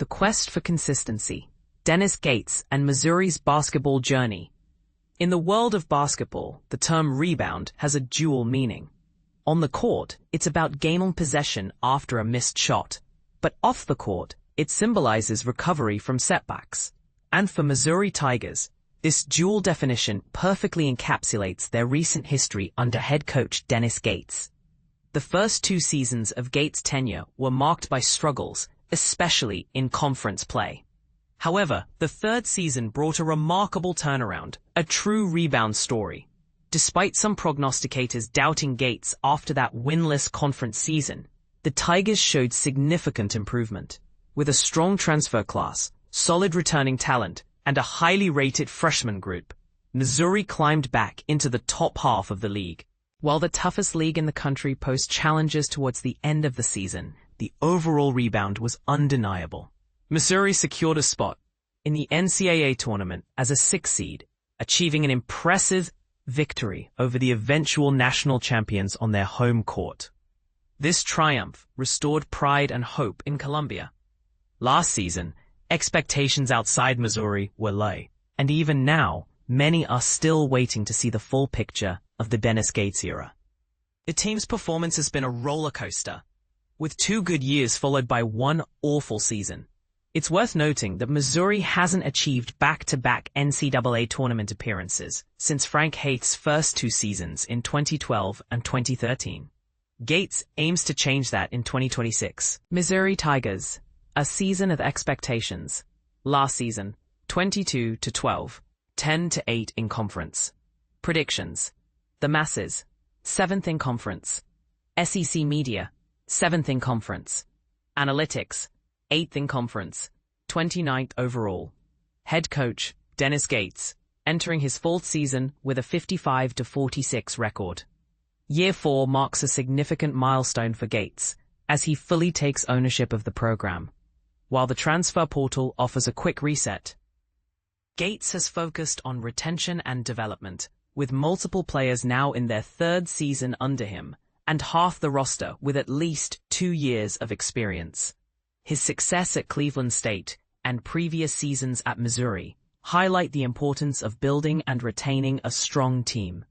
The Quest for Consistency, Dennis Gates and Missouri's Basketball Journey. In the world of basketball, the term rebound has a dual meaning. On the court, it's about gaining possession after a missed shot, but off the court, it symbolizes recovery from setbacks. And for Missouri Tigers, this dual definition perfectly encapsulates their recent history under head coach Dennis Gates. The first 2 seasons of Gates' tenure were marked by struggles, especially in conference play. However, the 3rd season brought a remarkable turnaround, a true rebound story. Despite some prognosticators doubting Gates after that winless conference season, the Tigers showed significant improvement. With a strong transfer class, solid returning talent, and a highly rated freshman group, Missouri climbed back into the top half of the league. While the toughest league in the country posed challenges towards the end of the season, the overall rebound was undeniable. Missouri secured a spot in the NCAA Tournament as a 6th seed, achieving an impressive victory over the eventual national champions on their home court. This triumph restored pride and hope in Columbia. Last season, expectations outside Missouri were low, and even now, many are still waiting to see the full picture of the Dennis Gates era. The team's performance has been a roller coaster, with 2 good years followed by 1 awful season. It's worth noting that Missouri hasn't achieved back-to-back NCAA Tournament appearances since Frank Haith's first 2 seasons in 2012 and 2013. Gates aims to change that in 2026. Missouri Tigers, a season of expectations. Last season, 22-12, 10-8 in conference. Predictions. The Masses, 7th in conference. SEC Media, 7th in conference. Analytics, 8th in conference, 29th overall. Head coach, Dennis Gates, entering his 4th season with a 55-46 record. Year 4 marks a significant milestone for Gates, as he fully takes ownership of the program. While the transfer portal offers a quick reset, Gates has focused on retention and development, with multiple players now in their 3rd season under him, and half the roster with at least 2 years of experience. His success at Cleveland State and previous seasons at Missouri highlight the importance of building and retaining a strong team.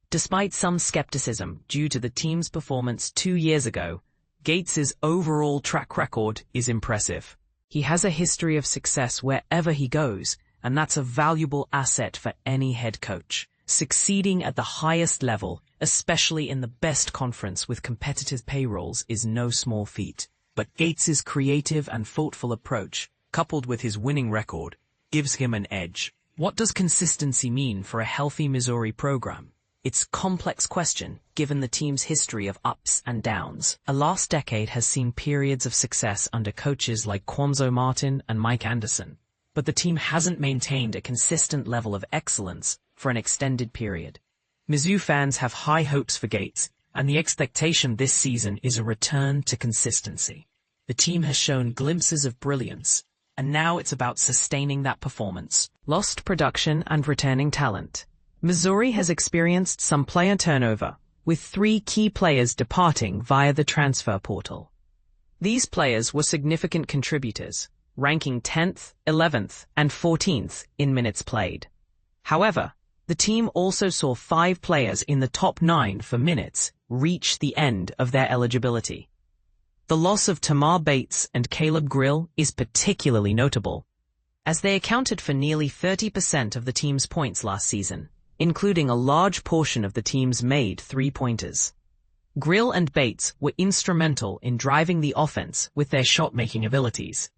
Despite some skepticism due to the team's performance 2 years ago, Gates's overall track record is impressive. He has a history of success wherever he goes, and that's a valuable asset for any head coach. Succeeding at the highest level, especially in the best conference with competitive payrolls, is no small feat. But Gates's creative and thoughtful approach, coupled with his winning record, gives him an edge. What does consistency mean for a healthy Missouri program? It's a complex question, given the team's history of ups and downs. The last decade has seen periods of success under coaches like Quanzo Martin and Mike Anderson, but the team hasn't maintained a consistent level of excellence for an extended period. Mizzou fans have high hopes for Gates, and the expectation this season is a return to consistency. The team has shown glimpses of brilliance, and now it's about sustaining that performance. Lost production and returning talent. Missouri has experienced some player turnover, with 3 key players departing via the transfer portal. These players were significant contributors, ranking 10th, 11th, and 14th in minutes played. However, the team also saw 5 players in the top 9 for minutes reach the end of their eligibility. The loss of Tamar Bates and Caleb Grill is particularly notable, as they accounted for nearly 30% of the team's points last season, including a large portion of the team's made 3-pointers. Grill and Bates were instrumental in driving the offense with their shot-making abilities.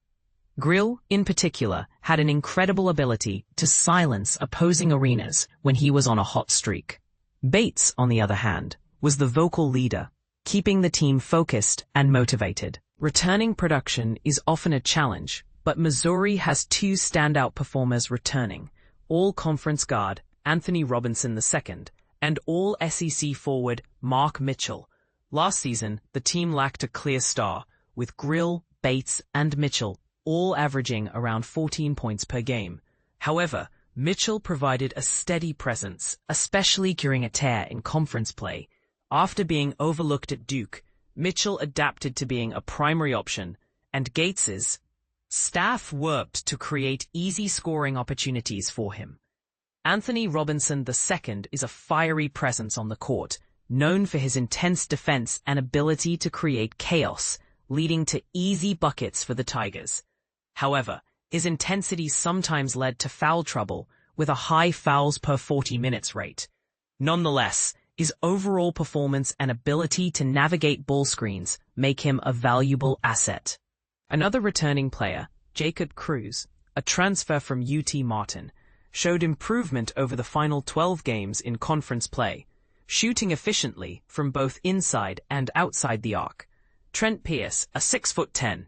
Grill, in particular, had an incredible ability to silence opposing arenas when he was on a hot streak. Bates, on the other hand, was the vocal leader, keeping the team focused and motivated. Returning production is often a challenge, but Missouri has 2 standout performers returning, all-conference guard Anthony Robinson II and all-SEC forward Mark Mitchell. Last season, the team lacked a clear star, with Grill, Bates, and Mitchell all averaging around 14 points per game. However, Mitchell provided a steady presence, especially during a tear in conference play. After being overlooked at Duke, Mitchell adapted to being a primary option, and Gates's Staff worked to create easy scoring opportunities for him. Anthony Robinson II is a fiery presence on the court, known for his intense defense and ability to create chaos, leading to easy buckets for the Tigers. However, his intensity sometimes led to foul trouble, with a high fouls per 40 minutes rate. Nonetheless, his overall performance and ability to navigate ball screens make him a valuable asset. Another returning player, Jacob Cruz, a transfer from UT Martin, showed improvement over the final 12 games in conference play, shooting efficiently from both inside and outside the arc. Trent Pierce, a 6'10"